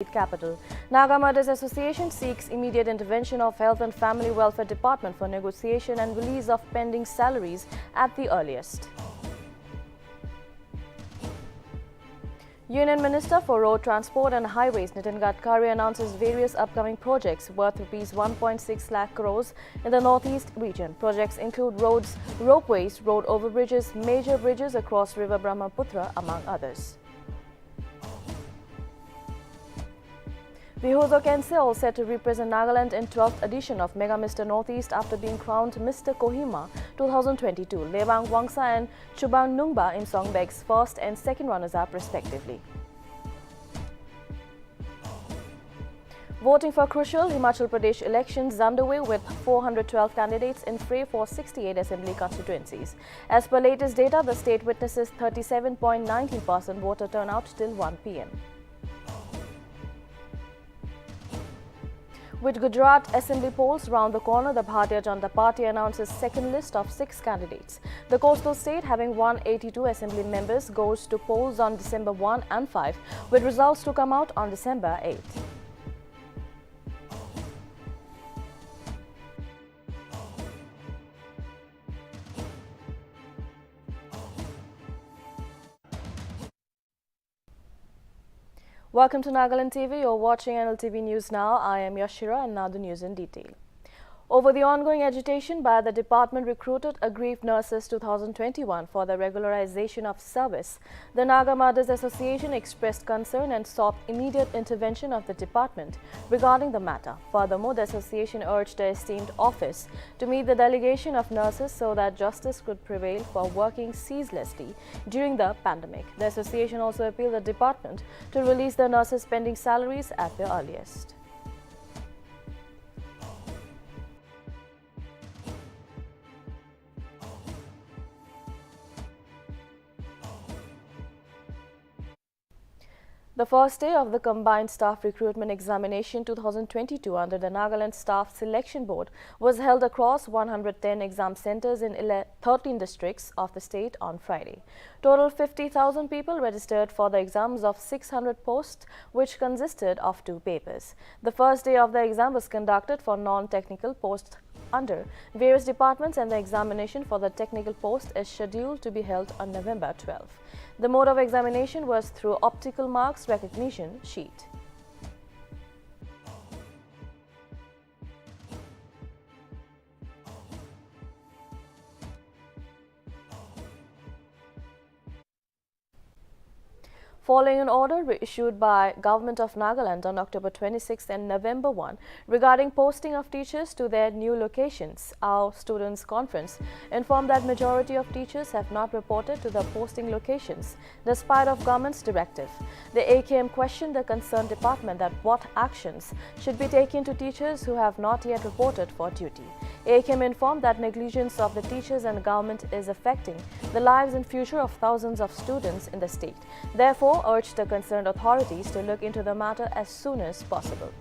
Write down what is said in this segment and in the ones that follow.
capital. Naga Murders Association seeks immediate intervention of Health and Family Welfare Department for negotiation and release of pending salaries at the earliest. Union Minister for Road Transport and Highways Nitin Gadkari announces various upcoming projects worth Rs 1.6 lakh crores in the northeast region. Projects include roads, ropeways, road overbridges, major bridges across River Brahmaputra, among others. Vihozo Kensei all set to represent Nagaland in 12th edition of Mega Mr. Northeast after being crowned Mr. Kohima 2022. Lewang Wangsa and Chubang Nungba in Songbeg's first and second runners-up respectively. Voting for crucial Himachal Pradesh elections underway with 412 candidates in fray for 68 assembly constituencies. As per latest data, the state witnesses 37.19% voter turnout till 1 p.m. With Gujarat assembly polls round the corner, the Bharatiya Janata Party announces second list of 6 candidates. The coastal state, having 182 assembly members, goes to polls on December 1 and 5, with results to come out on December 8. Welcome to Nagaland TV. You're watching Nltv News now. I am Yashira, and now the news in detail. Over the ongoing agitation by the department recruited aggrieved nurses 2021 for the regularization of service, the Naga Murders Association expressed concern and sought immediate intervention of the department regarding the matter. Furthermore, the association urged the esteemed office to meet the delegation of nurses so that justice could prevail for working ceaselessly during the pandemic. The association also appealed the department to release the nurses' pending salaries at the earliest. The first day of the Combined Staff Recruitment Examination 2022 under the Nagaland Staff Selection Board was held across 110 exam centres in 13 districts of the state on Friday. Total 50,000 people registered for the exams of 600 posts, which consisted of 2 papers. The first day of the exam was conducted for non-technical posts under various departments, and the examination for the technical post is scheduled to be held on November 12. The mode of examination was through optical marks recognition sheet. Following an order issued by Government of Nagaland on October 26 and November 1 regarding posting of teachers to their new locations, our Students' Conference informed that majority of teachers have not reported to the posting locations despite of government's directive. The AKM questioned the concerned department that what actions should be taken to teachers who have not yet reported for duty. AKM informed that negligence of the teachers and government is affecting the lives and future of thousands of students in the state. Therefore, urged the concerned authorities to look into the matter as soon as possible.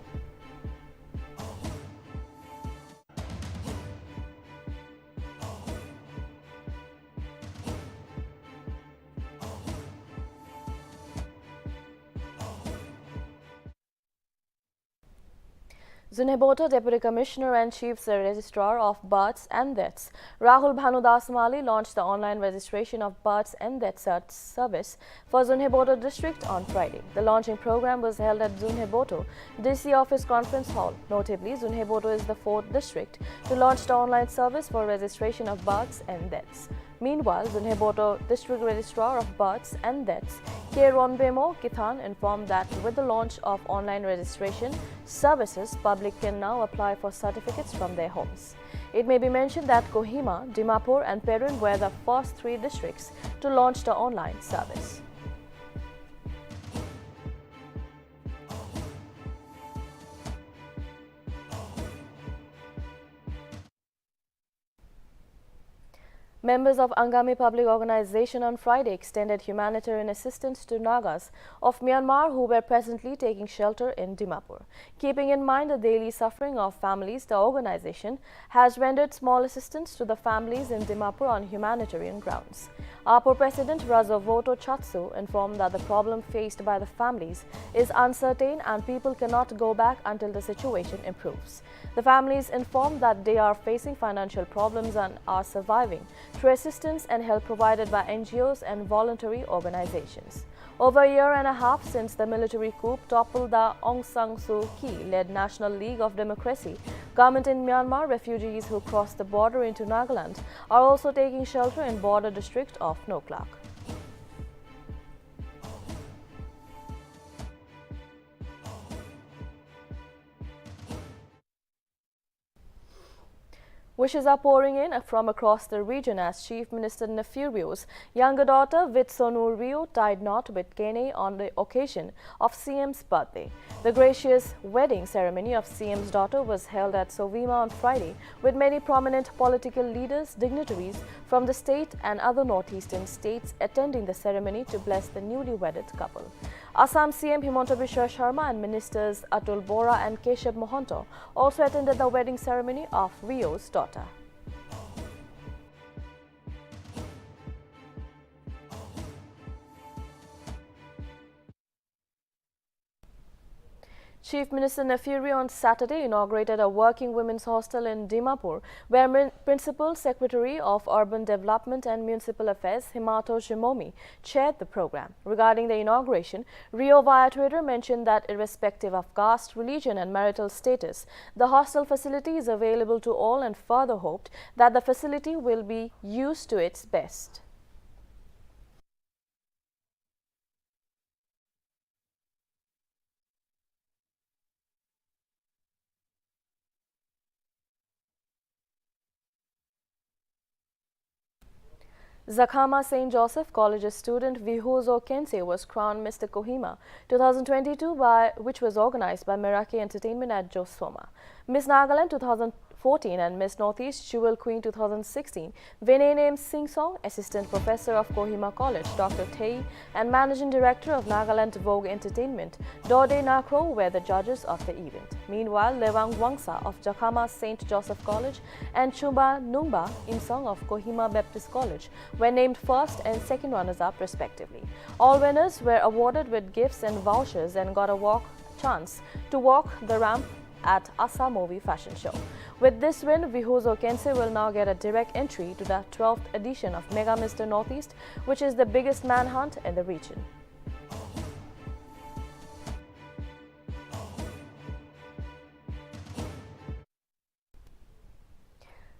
Zunheboto Deputy Commissioner and Chief Registrar of Births and Deaths, Rahul Bhanudas Mali, launched the online registration of births and deaths service for Zunheboto district on Friday. The launching program was held at Zunheboto DC Office Conference Hall. Notably, Zunheboto is the 4th district to launch the online service for registration of births and deaths. Meanwhile, Zunheboto District Registrar of Births and Deaths, K. Ronbemo Kithan, informed that with the launch of online registration services, public can now apply for certificates from their homes. It may be mentioned that Kohima, Dimapur and Perun were the first 3 districts to launch the online service. Members of Angami Public Organization on Friday extended humanitarian assistance to Nagas of Myanmar who were presently taking shelter in Dimapur. Keeping in mind the daily suffering of families, the organization has rendered small assistance to the families in Dimapur on humanitarian grounds. APO President Razovoto Chatsu informed that the problem faced by the families is uncertain and people cannot go back until the situation improves. The families informed that they are facing financial problems and are surviving through assistance and help provided by NGOs and voluntary organizations. Over a year and a half since the military coup toppled the Aung San Suu Kyi-led National League of Democracy, government in Myanmar, refugees who crossed the border into Nagaland are also taking shelter in border district of Noklak. Wishes are pouring in from across the region as Chief Minister Nefurio's younger daughter Witsonureo tied knot with Kene on the occasion of CM's birthday. The gracious wedding ceremony of CM's daughter was held at Kohima on Friday, with many prominent political leaders, dignitaries from the state and other northeastern states attending the ceremony to bless the newly wedded couple. Assam CM Himanta Biswa Sharma and ministers Atul Bora and Keshav Mohanto also attended the wedding ceremony of Rio's daughter. Chief Minister Nefurio on Saturday inaugurated a working women's hostel in Dimapur, where Principal Secretary of Urban Development and Municipal Affairs Himato Shimomi chaired the program. Regarding the inauguration, Rio via Twitter mentioned that irrespective of caste, religion and marital status, the hostel facility is available to all and further hoped that the facility will be used to its best. Visakhapatnam St. Joseph College's student Vihuzo Kense was crowned Mr. Kohima 2022 which was organized by Meraki Entertainment at Josoma. Miss Nagaland 2014 and Miss Northeast Jewel Queen 2016, Vinay named Sing Song, Assistant Professor of Kohima College, Dr. Tei, and Managing Director of Nagaland Vogue Entertainment, Dode Nakro, were the judges of the event. Meanwhile, Lewang Wangsa of Jakhama St. Joseph College and Chumba Nungba Imsong of Kohima Baptist College were named first and second runners-up respectively. All winners were awarded with gifts and vouchers and got a chance to walk the ramp at Asa Movie Fashion Show. With this win, Vihuzo Kense will now get a direct entry to the 12th edition of Mega Mr. Northeast, which is the biggest manhunt in the region.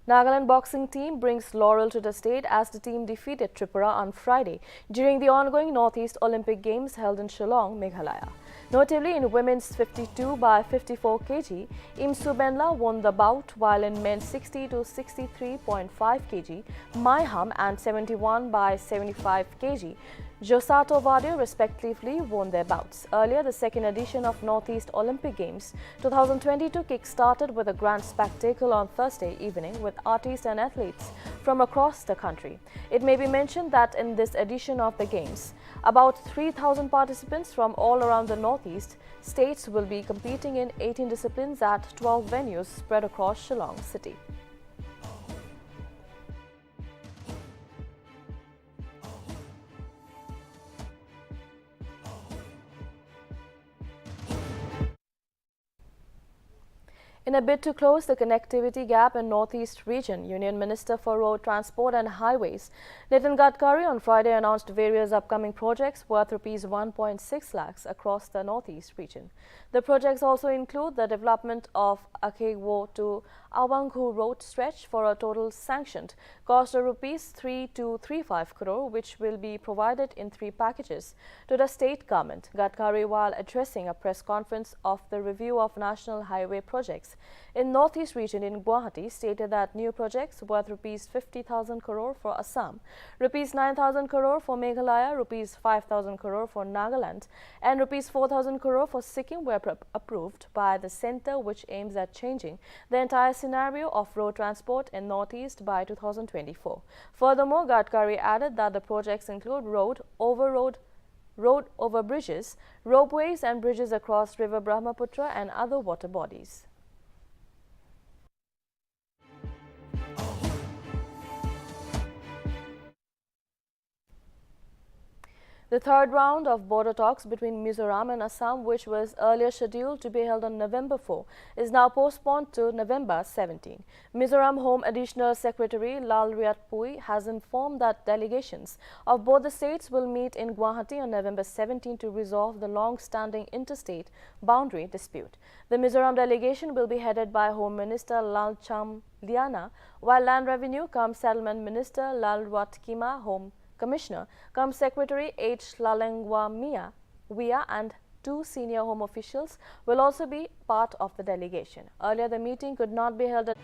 Nagaland boxing team brings laurel to the state as the team defeated Tripura on Friday during the ongoing Northeast Olympic Games held in Shillong, Meghalaya. Notably, in women's 52 by 54 kg, Imsu Benla won the bout, while in men's 60 to 63.5 kg, Maiham and 71 by 75 kg, Josato Vadio respectively won their bouts. Earlier, the second edition of Northeast Olympic Games 2022 kick-started with a grand spectacle on Thursday evening with artists and athletes from across the country. It may be mentioned that in this edition of the Games, about 3,000 participants from all around the Northeast states will be competing in 18 disciplines at 12 venues spread across Shillong city. In a bid to close the connectivity gap in Northeast region, Union Minister for Road Transport and Highways Nitin Gadkari on Friday announced various upcoming projects worth Rs 1.6 lakhs across the Northeast region. The projects also include the development of Akhegwo to Awanghu road stretch for a total sanctioned cost of Rs 3235 crore, which will be provided in 3 packages to the state government. Gadkari, while addressing a press conference of the review of national highway projects, in Northeast region in Guwahati stated that new projects worth rupees 50,000 crore for Assam, rupees 9,000 crore for Meghalaya, rupees 5,000 crore for Nagaland and rupees 4,000 crore for Sikkim were approved by the centre, which aims at changing the entire scenario of road transport in Northeast by 2024. Furthermore, Gadkari added that the projects include road over bridges, ropeways and bridges across River Brahmaputra and other water bodies. The third round of border talks between Mizoram and Assam, which was earlier scheduled to be held on November 4, is now postponed to November 17. Mizoram Home Additional Secretary Lal Riatpui has informed that delegations of both the states will meet in Guwahati on November 17 to resolve the long-standing interstate boundary dispute. The Mizoram delegation will be headed by Home Minister Lal Cham Liana, while Land Revenue cum Settlement Minister Lal Ruatkima, Home Commissioner cum Secretary H. Lalengwa Wia and two senior home officials will also be part of the delegation. Earlier, the meeting could not be held at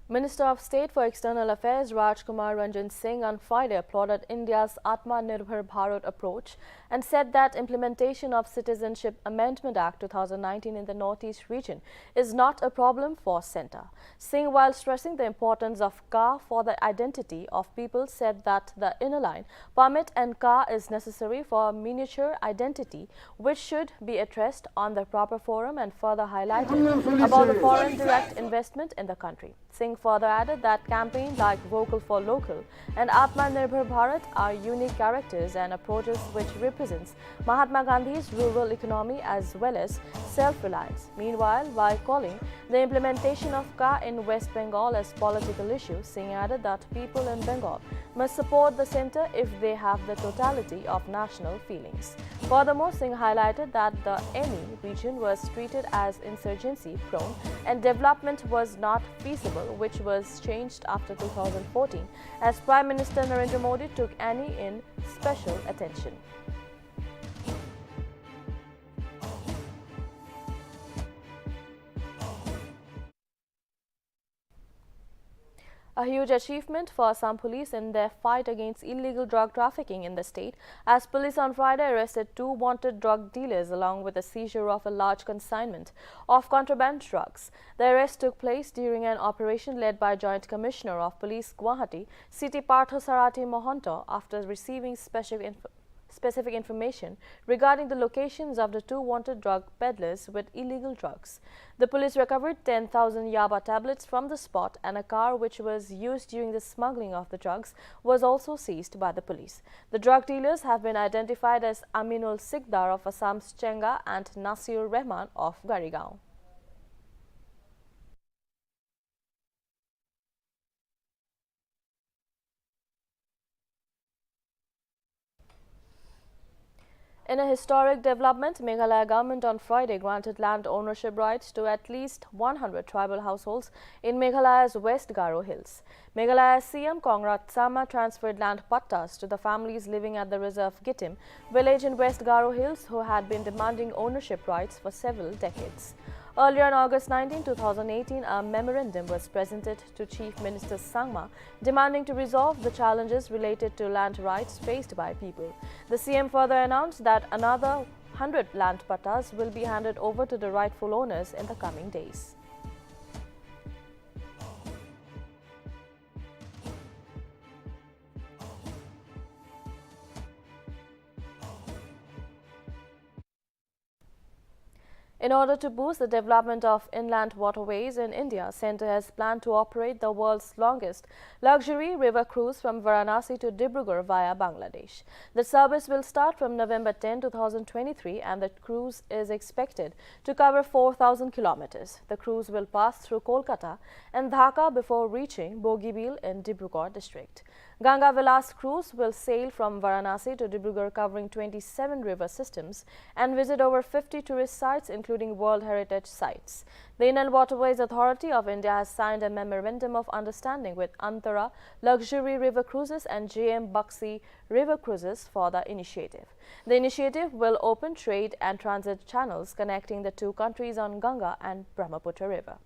Minister of State for External Affairs Rajkumar Ranjan Singh on Friday applauded India's Atma-Nirbhar Bharat approach and said that implementation of Citizenship Amendment Act 2019 in the Northeast region is not a problem for centre. Singh, while stressing the importance of Ka for the identity of people, said that the inner line, permit and Ka is necessary for a miniature identity which should be addressed on the proper forum, and further highlighted about the foreign direct investment in the country. Singh further added that campaigns like Vocal for Local and Atma-Nirbhar Bharat are unique characters and approaches which represents Mahatma Gandhi's rural economy as well as self-reliance. Meanwhile, while calling the implementation of Ka in West Bengal as political issue, Singh added that people in Bengal must support the centre if they have the totality of national feelings. Furthermore, Singh highlighted that the NE region was treated as insurgency-prone and development was not feasible, which was changed after 2014 as Prime Minister Narendra Modi took NE in special attention. A huge achievement for Assam police in their fight against illegal drug trafficking in the state, as police on Friday arrested two wanted drug dealers along with the seizure of a large consignment of contraband drugs. The arrest took place during an operation led by Joint Commissioner of Police Guwahati, City Partho Sarati Mohanto, after receiving specific information regarding the locations of the two wanted drug peddlers with illegal drugs. The police recovered 10,000 yaba tablets from the spot, and a car which was used during the smuggling of the drugs was also seized by the police. The drug dealers have been identified as Aminul Sikdar of Assam's Chenga and Nasir Rehman of Garigaon. In a historic development, Meghalaya government on Friday granted land ownership rights to at least 100 tribal households in Meghalaya's West Garo Hills. Meghalaya CM Congrad Sama transferred land pattas to the families living at the reserve Gitim village in West Garo Hills who had been demanding ownership rights for several decades. Earlier on August 19, 2018, a memorandum was presented to Chief Minister Sangma demanding to resolve the challenges related to land rights faced by people. The CM further announced that another 100 land pattas will be handed over to the rightful owners in the coming days. In order to boost the development of inland waterways in India, Centre has planned to operate the world's longest luxury river cruise from Varanasi to Dibrugarh via Bangladesh. The service will start from November 10, 2023, and the cruise is expected to cover 4,000 kilometers. The cruise will pass through Kolkata and Dhaka before reaching Bogibeel in Dibrugarh district. Ganga Vilas cruise will sail from Varanasi to Dibrugarh, covering 27 river systems and visit over 50 tourist sites, including World Heritage sites. The Inland Waterways Authority of India has signed a memorandum of understanding with Antara Luxury River Cruises and JM Baxi River Cruises for the initiative. The initiative will open trade and transit channels connecting the two countries on Ganga and Brahmaputra River.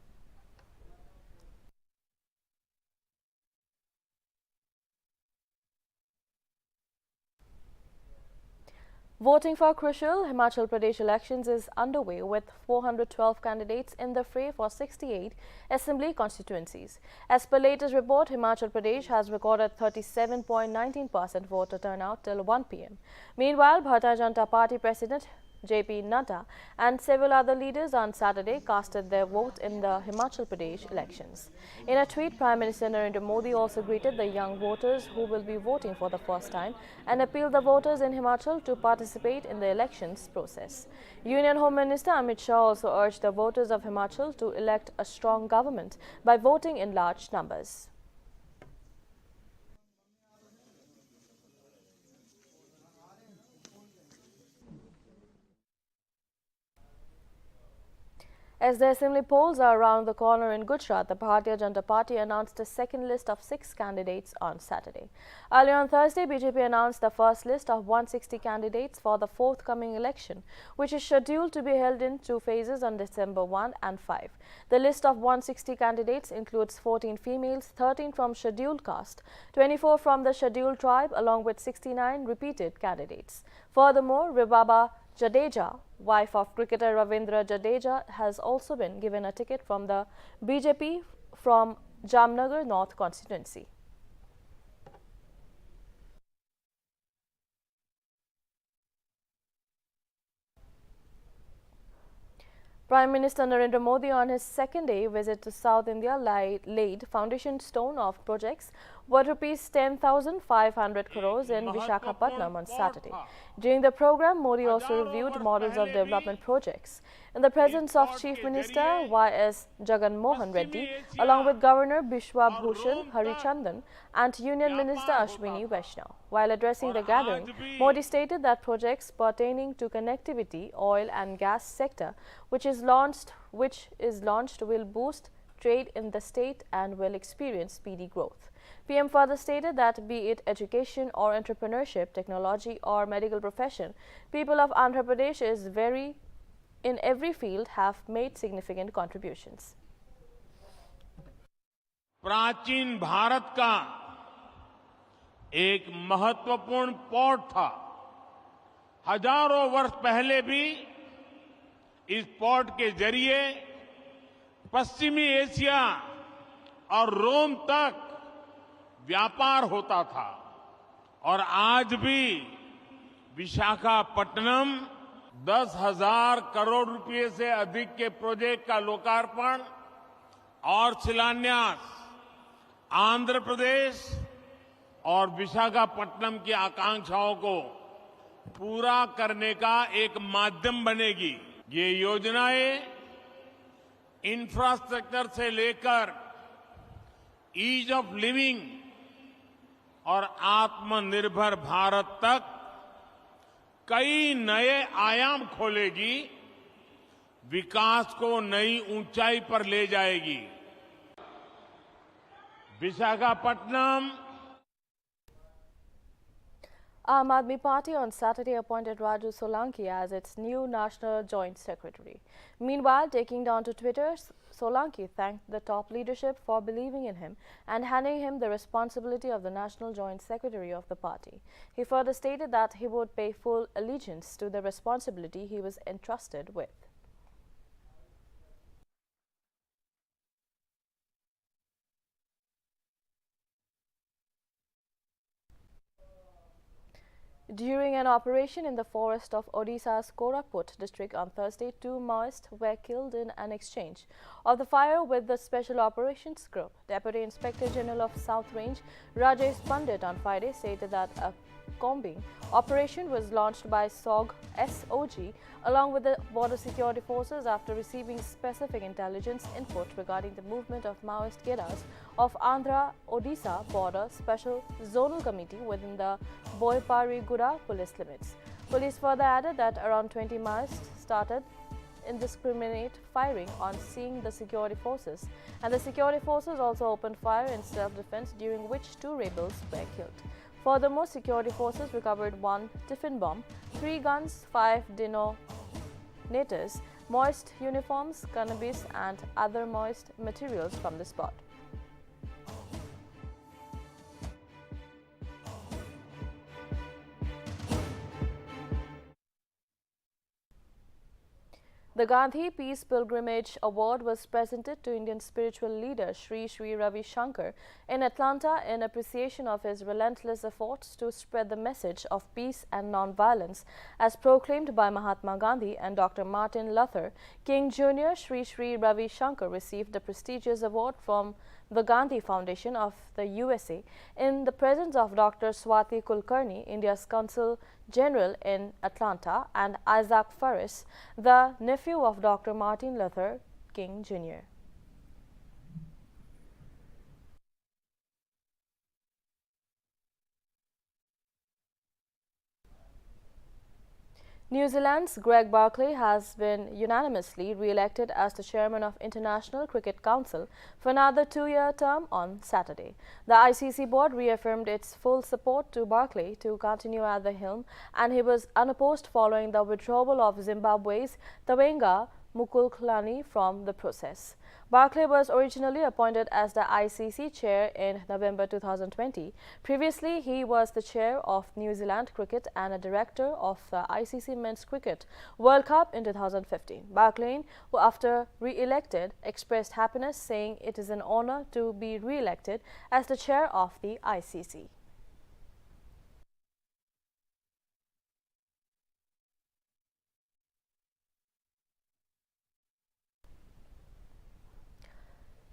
Voting for crucial Himachal Pradesh elections is underway, with 412 candidates in the fray for 68 assembly constituencies. As per latest report, Himachal Pradesh has recorded 37.19% voter turnout till 1 p.m. Meanwhile, Bharatiya Janata Party President JP Nadda and several other leaders on Saturday casted their vote in the Himachal Pradesh elections. In a tweet, Prime Minister Narendra Modi also greeted the young voters who will be voting for the first time and appealed the voters in Himachal to participate in the elections process. Union Home Minister Amit Shah also urged the voters of Himachal to elect a strong government by voting in large numbers. As the assembly polls are around the corner in Gujarat, the Bharatiya Janata Party announced a second list of 6 candidates on Saturday. Earlier on Thursday, BJP announced the first list of 160 candidates for the forthcoming election, which is scheduled to be held in 2 phases on December 1 and 5. The list of 160 candidates includes 14 females, 13 from scheduled caste, 24 from the scheduled tribe, along with 69 repeated candidates. Furthermore, Ribaba Jadeja, wife of cricketer Ravindra Jadeja, has also been given a ticket from the BJP from Jamnagar North constituency. Prime Minister Narendra Modi, on his second day visit to South India, laid foundation stone of projects worth rupees 10,500 crores in Visakhapatnam on Saturday. During the program, Modi also reviewed models of development projects. In the presence of Chief Minister Y.S. Jagan Mohan Reddy, along with Governor Bishwa Bhushan Harichandan and Union Minister Ashwini Vaishnaw. While addressing the gathering, Modi stated that projects pertaining to connectivity, oil and gas sector, which is launched will boost trade in the state and will experience speedy growth. PM further stated that be it education or entrepreneurship, technology or medical profession, people of Andhra Pradesh in every field have made significant contributions. प्राचीन भारत का एक महत्वपूर्ण port था। हजारों वर्ष पहले भी इस पोर्ट के जरिए पश्चिमी एशिया और रोम तक व्यापार होता था और आज भी विशाखापट्टनम 10,000 करोड़ रुपए से अधिक के प्रोजेक्ट का लोकार्पण और शिलान्यास आंध्र प्रदेश और विशाखापट्टनम की आकांक्षाओं को पूरा करने का एक माध्यम बनेगी। ये योजनाएं इंफ्रास्ट्रक्चर से लेकर ईज ऑफ लिविंग और आत्मनिर्भर भारत तक कई नए आयाम खोलेगी, विकास को नई ऊंचाई पर ले जाएगी। Visakhapatnam Aam Aadmi Party on Saturday appointed Raju Solanki as its new National Joint Secretary. Meanwhile, taking down to Twitter, Solanki thanked the top leadership for believing in him and handing him the responsibility of the National Joint Secretary of the party. He further stated that he would pay full allegiance to the responsibility he was entrusted with. During an operation in the forest of Odisha's Koraput district on Thursday, 2 Maoists were killed in an exchange of the fire with the Special Operations Group. Deputy Inspector General of South Range, Rajesh Pandit, on Friday stated that a combing operation was launched by SOG along with the border security forces after receiving specific intelligence input regarding the movement of Maoist guerrillas of Andhra-Odisha border special zonal committee within the Boiparigura police limits. Police further added that around 20 Maoists started indiscriminate firing on seeing the security forces, and the security forces also opened fire in self-defense, during which 2 rebels were killed. Furthermore, security forces recovered 1 tiffin bomb, 3 guns, 5 detonators, Maoist uniforms, cannabis and other Maoist materials from the spot. The Gandhi Peace Pilgrimage Award was presented to Indian spiritual leader Sri Sri Ravi Shankar in Atlanta in appreciation of his relentless efforts to spread the message of peace and non-violence as proclaimed by Mahatma Gandhi and Dr. Martin Luther King Jr. Sri Sri Ravi Shankar received the prestigious award from the Gandhi Foundation of the USA in the presence of Dr. Swati Kulkarni, India's Consul General in Atlanta, and Isaac Ferris, the nephew of Dr. Martin Luther King Jr. New Zealand's Greg Barclay has been unanimously re-elected as the chairman of International Cricket Council for another 2-year term on Saturday. The ICC board reaffirmed its full support to Barclay to continue at the helm, and he was unopposed following the withdrawal of Zimbabwe's Tawenga Mukulkulani from the process. Barclay was originally appointed as the ICC chair in November 2020. Previously, he was the chair of New Zealand Cricket and a director of the ICC Men's Cricket World Cup in 2015. Barclay, who after re-elected, expressed happiness, saying it is an honor to be re-elected as the chair of the ICC.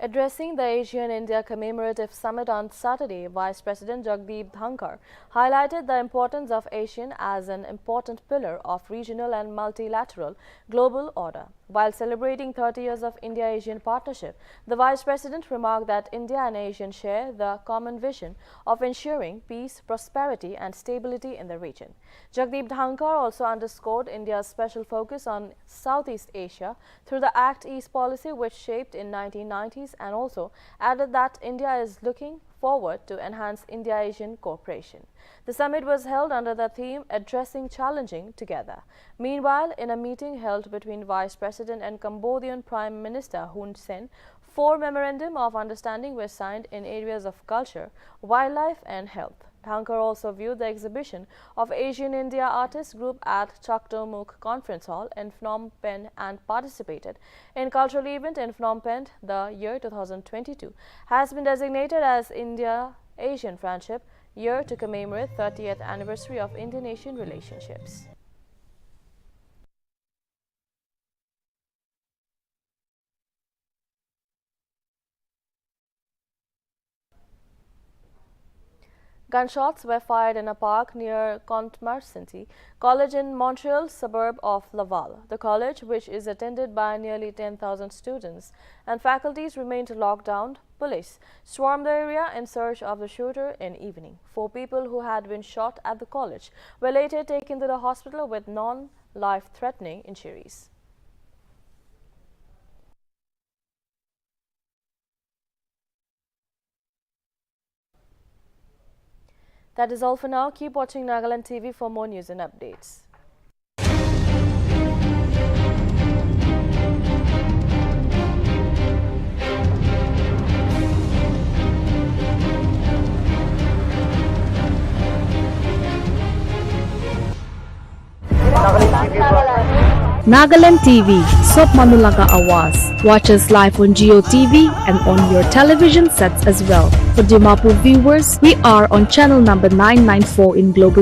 Addressing the ASEAN-India Commemorative Summit on Saturday, Vice President Jagdeep Dhankar highlighted the importance of ASEAN as an important pillar of regional and multilateral global order. While celebrating 30 years of India-ASEAN partnership, the Vice President remarked that India and ASEAN share the common vision of ensuring peace, prosperity and stability in the region. Jagdeep Dhankar also underscored India's special focus on Southeast Asia through the Act East policy, which shaped in 1990s, and also added that India is looking forward to enhance India-ASEAN cooperation. The summit was held under the theme Addressing Challenging Together. Meanwhile, in a meeting held between Vice President and Cambodian Prime Minister Hun Sen, 4 memorandum of understanding were signed in areas of culture, wildlife and health. Dhankar also viewed the exhibition of Asian India Artists Group at Chaktomuk Conference Hall in Phnom Penh and participated in cultural event in Phnom Penh. The year 2022 has been designated as India-ASEAN Friendship Year to commemorate 30th anniversary of Indian-ASEAN relationships. Gunshots were fired in a park near Montmorency College in Montreal, suburb of Laval. The college, which is attended by nearly 10,000 students and faculties, remained locked down. Police swarmed the area in search of the shooter in evening. 4 people who had been shot at the college were later taken to the hospital with non-life-threatening injuries. That is all for now. Keep watching Nagaland TV for more news and updates. Nagaland TV, Sob Manulaga Awas. Watch us live on Geo TV and on your television sets as well. For Dimapur viewers, we are on channel number 994 in Global